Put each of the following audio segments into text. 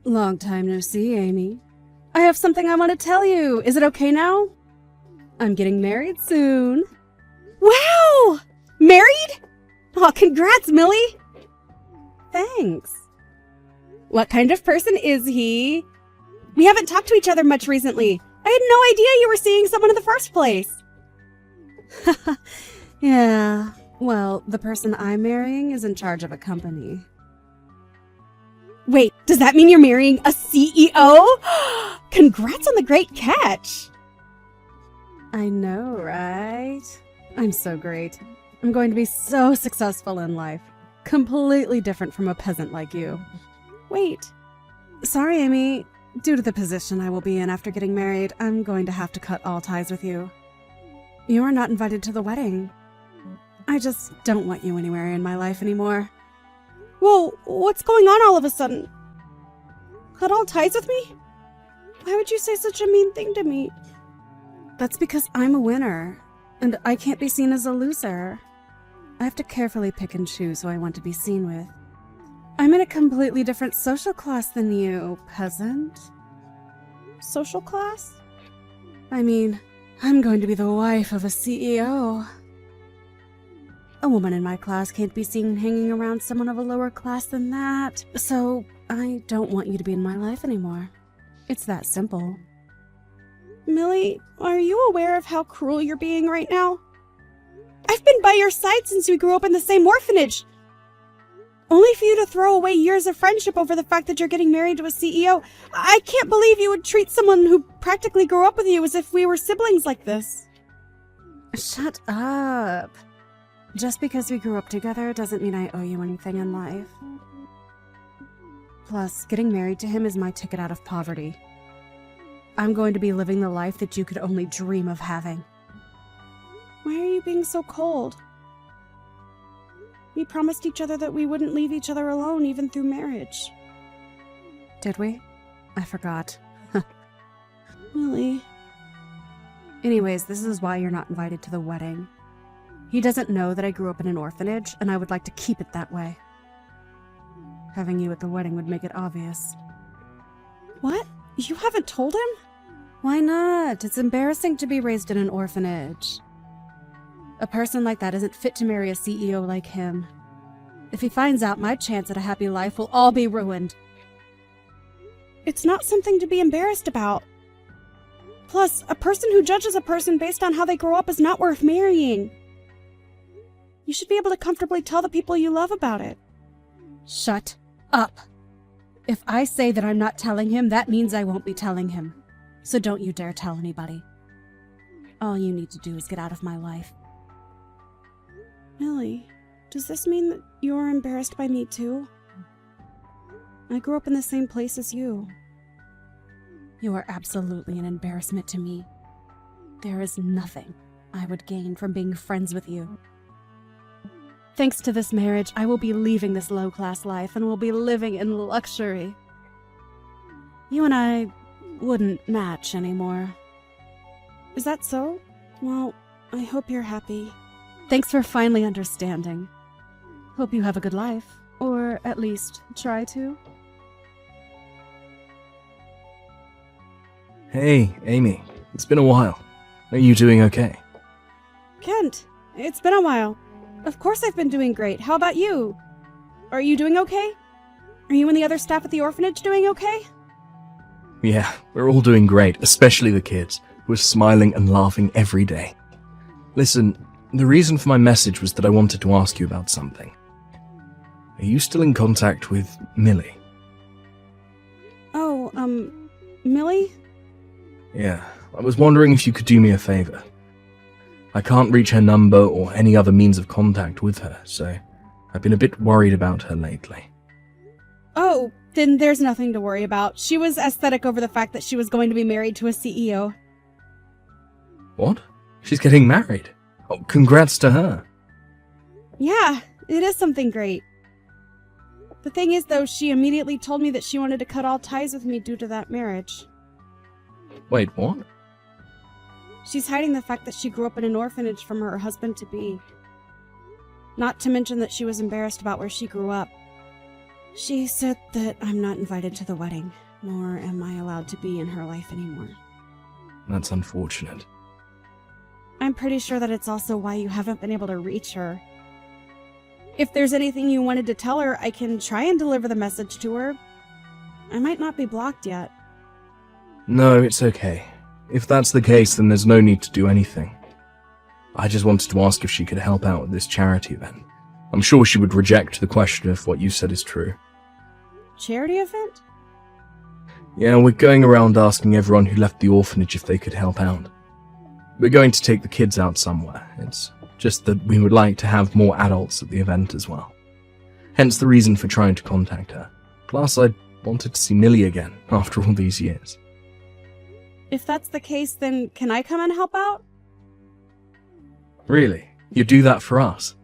Long time no see, Amy. I have something I want to tell you. Is it okay now? I'm getting married soon. Wow! Married? Oh, congrats, Millie! Thanks. What kind of person is he? We haven't talked to each other much recently. I had no idea you were seeing someone in the first place. Yeah, well, the person I'm marrying is in charge of a company. Wait, does that mean you're marrying a CEO? Congrats on the great catch! I know, right? I'm so great. I'm going to be so successful in life. Completely different from a peasant like you. Wait. Sorry, Amy. Due to the position I will be in after getting married, I'm going to have to cut all ties with you. You are not invited to the wedding. I just don't want you anywhere in my life anymore. Whoa, what's going on all of a sudden? Cut all ties with me? Why would you say such a mean thing to me? That's because I'm a winner, and I can't be seen as a loser. I have to carefully pick and choose who I want to be seen with. I'm in a completely different social class than you, peasant. Social class? I mean, I'm going to be the wife of a CEO. A woman in my class can't be seen hanging around someone of a lower class than that, so I don't want you to be in my life anymore. It's that simple. Millie, are you aware of how cruel you're being right now? I've been by your side since we grew up in the same orphanage. Only for you to throw away years of friendship over the fact that you're getting married to a CEO. I can't believe you would treat someone who practically grew up with you as if we were siblings like this. Shut up. Just because we grew up together doesn't mean I owe you anything in life. Plus, getting married to him is my ticket out of poverty. I'm going to be living the life that you could only dream of having. Why are you being so cold? We promised each other that we wouldn't leave each other alone even through marriage. Did we? I forgot. Millie. Anyways, this is why you're not invited to the wedding. He doesn't know that I grew up in an orphanage, and I would like to keep it that way. Having you at the wedding would make it obvious. What? You haven't told him? Why not? It's embarrassing to be raised in an orphanage. A person like that isn't fit to marry a CEO like him. If he finds out, my chance at a happy life will all be ruined. It's not something to be embarrassed about. Plus, a person who judges a person based on how they grow up is not worth marrying. You should be able to comfortably tell the people you love about it. Shut up. If I say that I'm not telling him, that means I won't be telling him. So don't you dare tell anybody. All you need to do is get out of my life. Millie, does this mean that you're embarrassed by me too? I grew up in the same place as you. You are absolutely an embarrassment to me. There is nothing I would gain from being friends with you. Thanks to this marriage, I will be leaving this low-class life and will be living in luxury. You and I wouldn't match anymore. Is that so? Well, I hope you're happy. Thanks for finally understanding. Hope you have a good life, or at least try to. Hey, Amy. It's been a while. Are you doing okay? Kent, it's been a while. Of course I've been doing great. How about you? Are you doing okay? Are you and the other staff at the orphanage doing okay? Yeah, we're all doing great, especially the kids, who are smiling and laughing every day. Listen, the reason for my message was that I wanted to ask you about something. Are you still in contact with Millie? Oh, Millie? Yeah, I was wondering if you could do me a favor. I can't reach her number or any other means of contact with her, so I've been a bit worried about her lately. Oh, then there's nothing to worry about. She was aesthetic over the fact that she was going to be married to a CEO. What? She's getting married? Oh, congrats to her. Yeah, it is something great. The thing is, though, she immediately told me that she wanted to cut all ties with me due to that marriage. Wait, what? She's hiding the fact that she grew up in an orphanage from her husband-to-be. Not to mention that she was embarrassed about where she grew up. She said that I'm not invited to the wedding, nor am I allowed to be in her life anymore. That's unfortunate. I'm pretty sure that it's also why you haven't been able to reach her. If there's anything you wanted to tell her, I can try and deliver the message to her. I might not be blocked yet. No, it's okay. If that's the case, then there's no need to do anything. I just wanted to ask if she could help out with this charity event. I'm sure she would reject the question if what you said is true. Charity event? Yeah, we're going around asking everyone who left the orphanage if they could help out. We're going to take the kids out somewhere. It's just that we would like to have more adults at the event as well. Hence the reason for trying to contact her. Plus, I wanted to see Millie again after all these years. If that's the case, then can I come and help out? Really? You do that for us?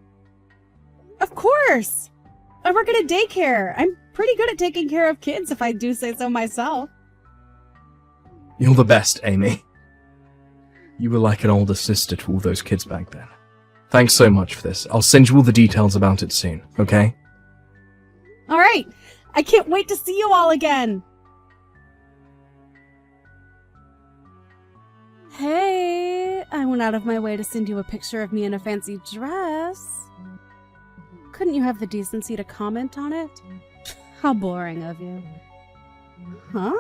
Of course! I work at a daycare. I'm pretty good at taking care of kids, if I do say so myself. You're the best, Amy. You were like an older sister to all those kids back then. Thanks so much for this. I'll send you all the details about it soon, okay? Alright! I can't wait to see you all again! Hey, I went out of my way to send you a picture of me in a fancy dress. Couldn't you have the decency to comment on it? How boring of you. Huh?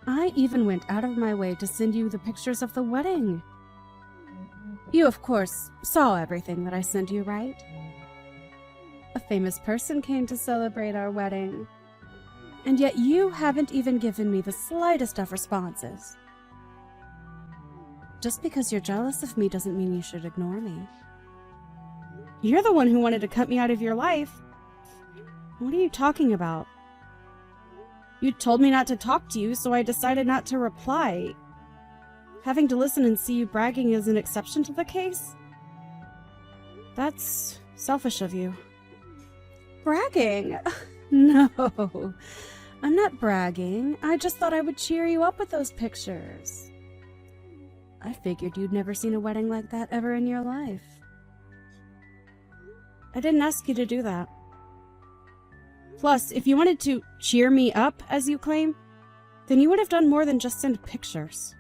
I even went out of my way to send you the pictures of the wedding. You, of course, saw everything that I sent you, right? A famous person came to celebrate our wedding. And yet you haven't even given me the slightest of responses. Just because you're jealous of me doesn't mean you should ignore me. You're the one who wanted to cut me out of your life. What are you talking about? You told me not to talk to you, so I decided not to reply. Having to listen and see you bragging is an exception to the case? That's selfish of you. Bragging? No, I'm not bragging. I just thought I would cheer you up with those pictures. I figured you'd never seen a wedding like that ever in your life. I didn't ask you to do that. Plus, if you wanted to cheer me up, as you claim, then you would have done more than just send pictures.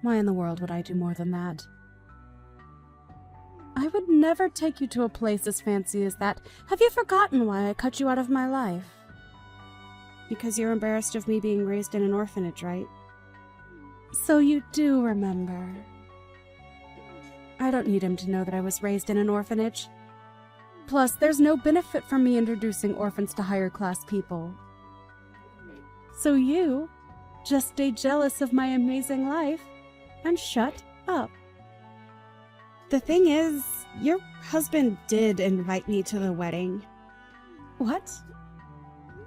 Why in the world would I do more than that? I would never take you to a place as fancy as that. Have you forgotten why I cut you out of my life? Because you're embarrassed of me being raised in an orphanage, right? So you do remember. I don't need him to know that I was raised in an orphanage. Plus, there's no benefit from me introducing orphans to higher class people. So you just stay jealous of my amazing life and shut up. The thing is, your husband did invite me to the wedding. What?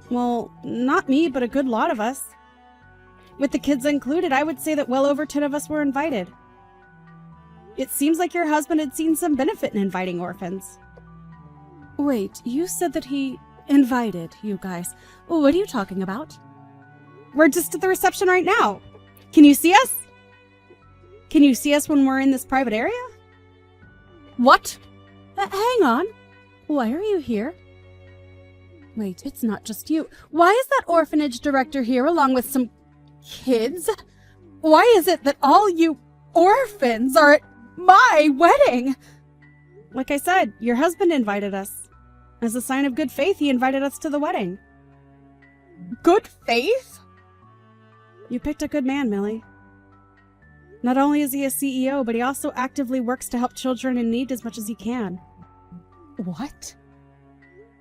Well, not me, but a good lot of us. With the kids included, I would say that well over 10 of us were invited. It seems like your husband had seen some benefit in inviting orphans. Wait, you said that he invited you guys. What are you talking about? We're just at the reception right now. Can you see us? Can you see us when we're in this private area? What? Hang on. Why are you here? Wait, it's not just you. Why is that orphanage director here along with some kids? Why is it that all you orphans are at my wedding? Like I said, your husband invited us. As a sign of good faith, he invited us to the wedding. Good faith? You picked a good man, Millie. Not only is he a CEO, but he also actively works to help children in need as much as he can. What?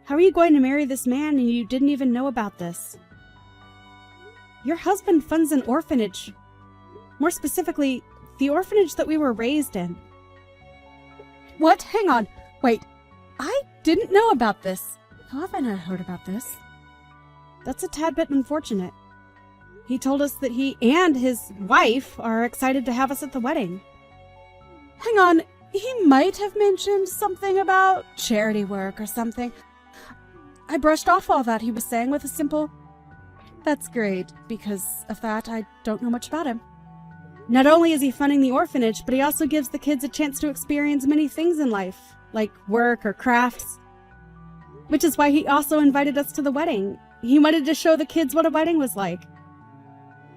How are you going to marry this man and you didn't even know about this? Your husband funds an orphanage. More specifically, the orphanage that we were raised in. What? Hang on. Wait. I didn't know about this. How have I not heard about this? That's a tad bit unfortunate. He told us that he and his wife are excited to have us at the wedding. Hang on. He might have mentioned something about charity work or something. I brushed off all that he was saying with a simple, "That's great. Because of that, I don't know much about him." Not only is he funding the orphanage, but he also gives the kids a chance to experience many things in life, like work or crafts. which is why he also invited us to the wedding. He wanted to show the kids what a wedding was like.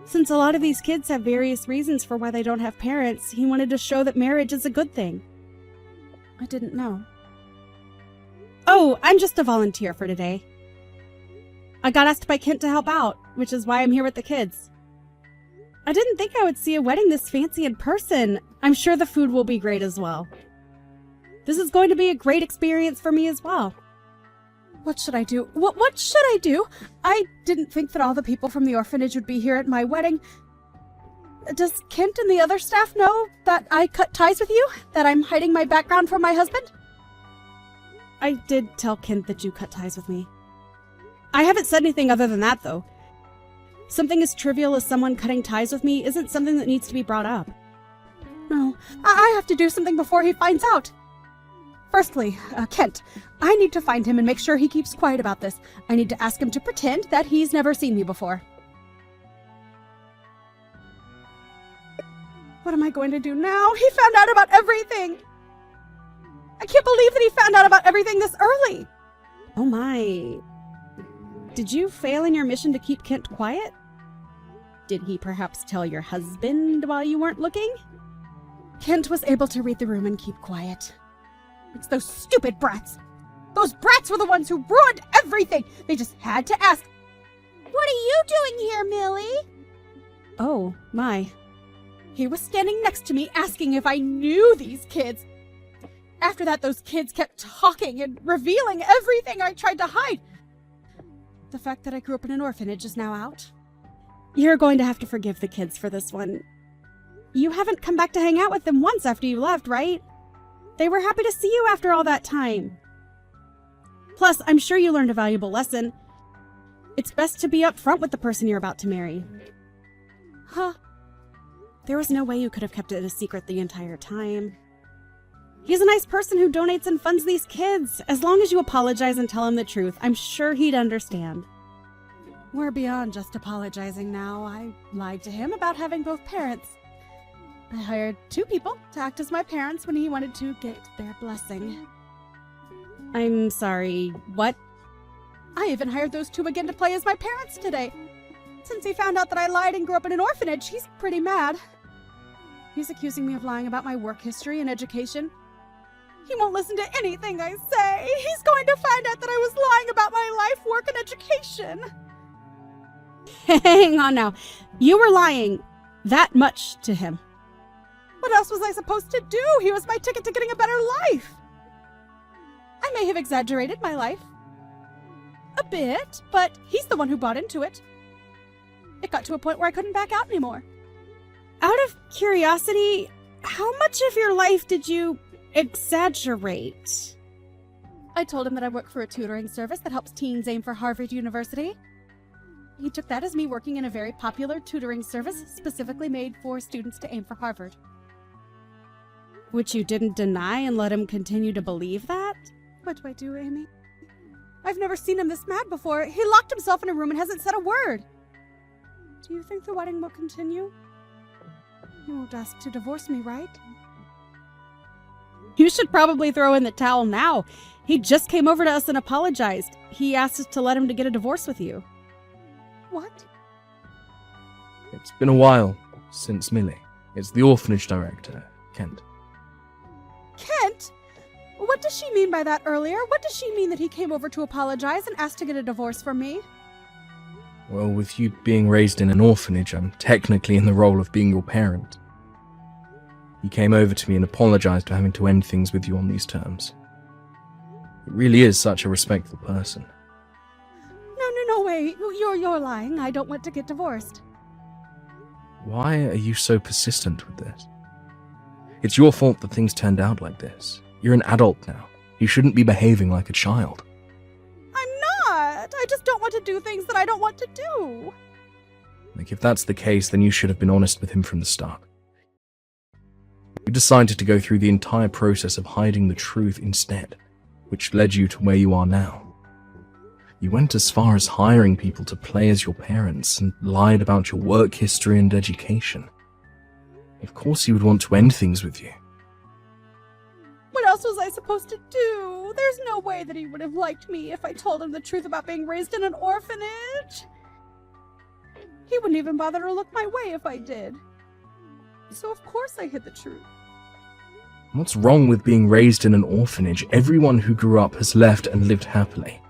Since a lot of these kids have various reasons for why they don't have parents, he wanted to show that marriage is a good thing. I didn't know. Oh, I'm just a volunteer for today. I got asked by Kent to help out, which is why I'm here with the kids. I didn't think I would see a wedding this fancy in person. I'm sure the food will be great as well. This is going to be a great experience for me as well. What should I do? What should I do? I didn't think that all the people from the orphanage would be here at my wedding. Does Kent and the other staff know that I cut ties with you? That I'm hiding my background from my husband? I did tell Kent that you cut ties with me. I haven't said anything other than that, though. Something as trivial as someone cutting ties with me isn't something that needs to be brought up. No, I have to do something before he finds out. Firstly, Kent, I need to find him and make sure he keeps quiet about this. I need to ask him to pretend that he's never seen me before. What am I going to do now? He found out about everything! I can't believe that he found out about everything this early! Oh my. Did you fail in your mission to keep Kent quiet? Did he perhaps tell your husband while you weren't looking? Kent was able to read the room and keep quiet. It's those stupid brats! Those brats were the ones who ruined everything! They just had to ask. What are you doing here, Millie? Oh, my. He was standing next to me asking if I knew these kids. After that, those kids kept talking and revealing everything I tried to hide. The fact that I grew up in an orphanage is now out. You're going to have to forgive the kids for this one. You haven't come back to hang out with them once after you left, right? They were happy to see you after all that time. Plus, I'm sure you learned a valuable lesson. It's best to be upfront with the person you're about to marry. Huh. There was no way you could have kept it a secret the entire time. He's a nice person who donates and funds these kids. As long as you apologize and tell him the truth, I'm sure he'd understand. We're beyond just apologizing now. I lied to him about having both parents. I hired 2 people to act as my parents when he wanted to get their blessing. I'm sorry, what? I even hired those 2 again to play as my parents today. Since he found out that I lied and grew up in an orphanage, he's pretty mad. He's accusing me of lying about my work history and education. He won't listen to anything I say. He's going to find out that I was lying about my life, work, and education. Hang on now. You were lying that much to him. What else was I supposed to do? He was my ticket to getting a better life. I may have exaggerated my life. A bit, but he's the one who bought into it. It got to a point where I couldn't back out anymore. Out of curiosity, how much of your life did you exaggerate? I told him that I work for a tutoring service that helps teens aim for Harvard University. He took that as me working in a very popular tutoring service specifically made for students to aim for Harvard. Which you didn't deny and let him continue to believe that? What do I do, Amy? I've never seen him this mad before. He locked himself in a room and hasn't said a word. Do you think the wedding will continue? You won't ask to divorce me, right? You should probably throw in the towel now. He just came over to us and apologized. He asked us to let him to get a divorce with you. What? It's been a while since Millie. It's the orphanage director, Kent. Kent? What does she mean by that earlier? What does she mean that he came over to apologize and asked to get a divorce from me? Well, with you being raised in an orphanage, I'm technically in the role of being your parent. He came over to me and apologized for having to end things with you on these terms. He really is such a respectful person. No way. You're lying. I don't want to get divorced. Why are you so persistent with this? It's your fault that things turned out like this. You're an adult now. You shouldn't be behaving like a child. I'm not. I just don't want to do things that I don't want to do. Like, if that's the case, then you should have been honest with him from the start. You decided to go through the entire process of hiding the truth instead, which led you to where you are now. You went as far as hiring people to play as your parents and lied about your work history and education. Of course he would want to end things with you. What else was I supposed to do? No, there's no way that he would have liked me if I told him the truth about being raised in an orphanage. He wouldn't even bother to look my way if I did. So of course I hid the truth. What's wrong with being raised in an orphanage? Everyone who grew up has left and lived happily.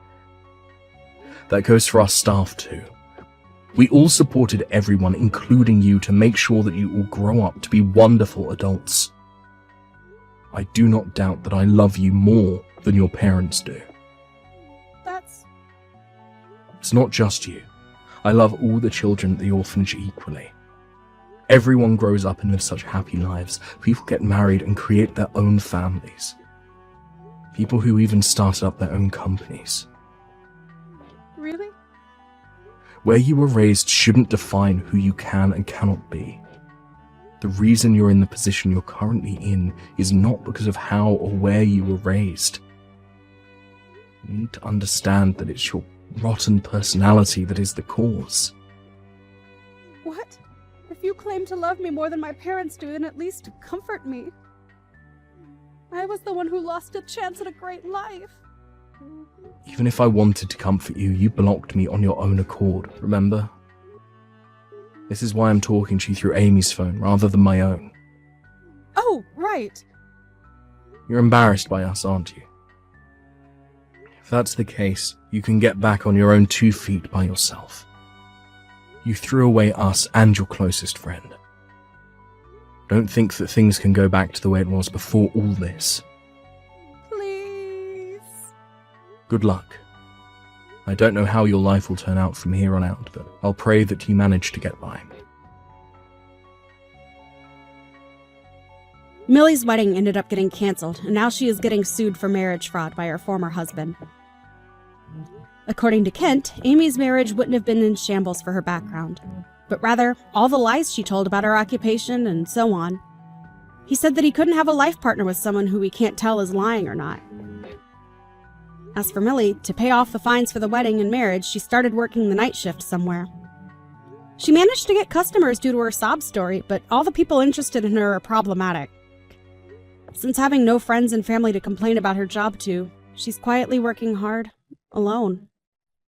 That goes for our staff too. We all supported everyone, including you, to make sure that you all grow up to be wonderful adults. I do not doubt that I love you more than your parents do. It's not just you. I love all the children at the orphanage equally. Everyone grows up and lives such happy lives. People get married and create their own families. People who even started up their own companies. Really? Where you were raised shouldn't define who you can and cannot be. The reason you're in the position you're currently in is not because of how or where you were raised. You need to understand that it's your rotten personality that is the cause. What? If you claim to love me more than my parents do, then at least comfort me. I was the one who lost a chance at a great life. Even if I wanted to comfort you, you blocked me on your own accord, remember? This is why I'm talking to you through Amy's phone rather than my own. Oh, right. You're embarrassed by us, aren't you? If that's the case, you can get back on your own 2 feet by yourself. You threw away us and your closest friend. Don't think that things can go back to the way it was before all this. Please. Good luck. I don't know how your life will turn out from here on out, but I'll pray that you manage to get by. Millie's wedding ended up getting canceled, and now she is getting sued for marriage fraud by her former husband. According to Kent, Amy's marriage wouldn't have been in shambles for her background, but rather all the lies she told about her occupation and so on. He said that he couldn't have a life partner with someone who he can't tell is lying or not. As for Millie, to pay off the fines for the wedding and marriage, she started working the night shift somewhere. She managed to get customers due to her sob story, but all the people interested in her are problematic. Since having no friends and family to complain about her job to, she's quietly working hard, alone.